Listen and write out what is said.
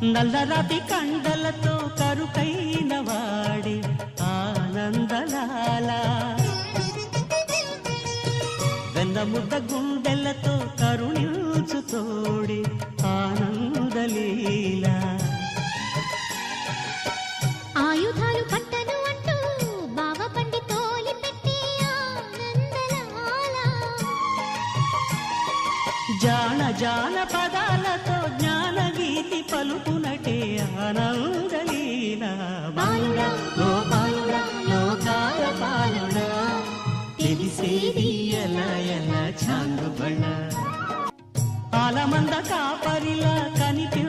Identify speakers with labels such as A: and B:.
A: నల్లరాతి కండలతో కరుకైన వాడే ఆనందలాల, వెన్నముద్ద గుండెలతో కరుణించు తోడే ఆనందలీల.
B: ఆయుధాలు పట్టను అంటూ బావ పండి తోలి పెట్టే ఆనందలాల,
A: జాన జాన పదాలతో జ్ఞానగీతి పలుకునటే ఆనందలీల. బాలుడా ఓ బాలుడా లోకాల పాలుడా, తెలిసేది ఎలా ఎలా చాంగుబళ్ళ, ఆలమంద కాపరిలా కనిపి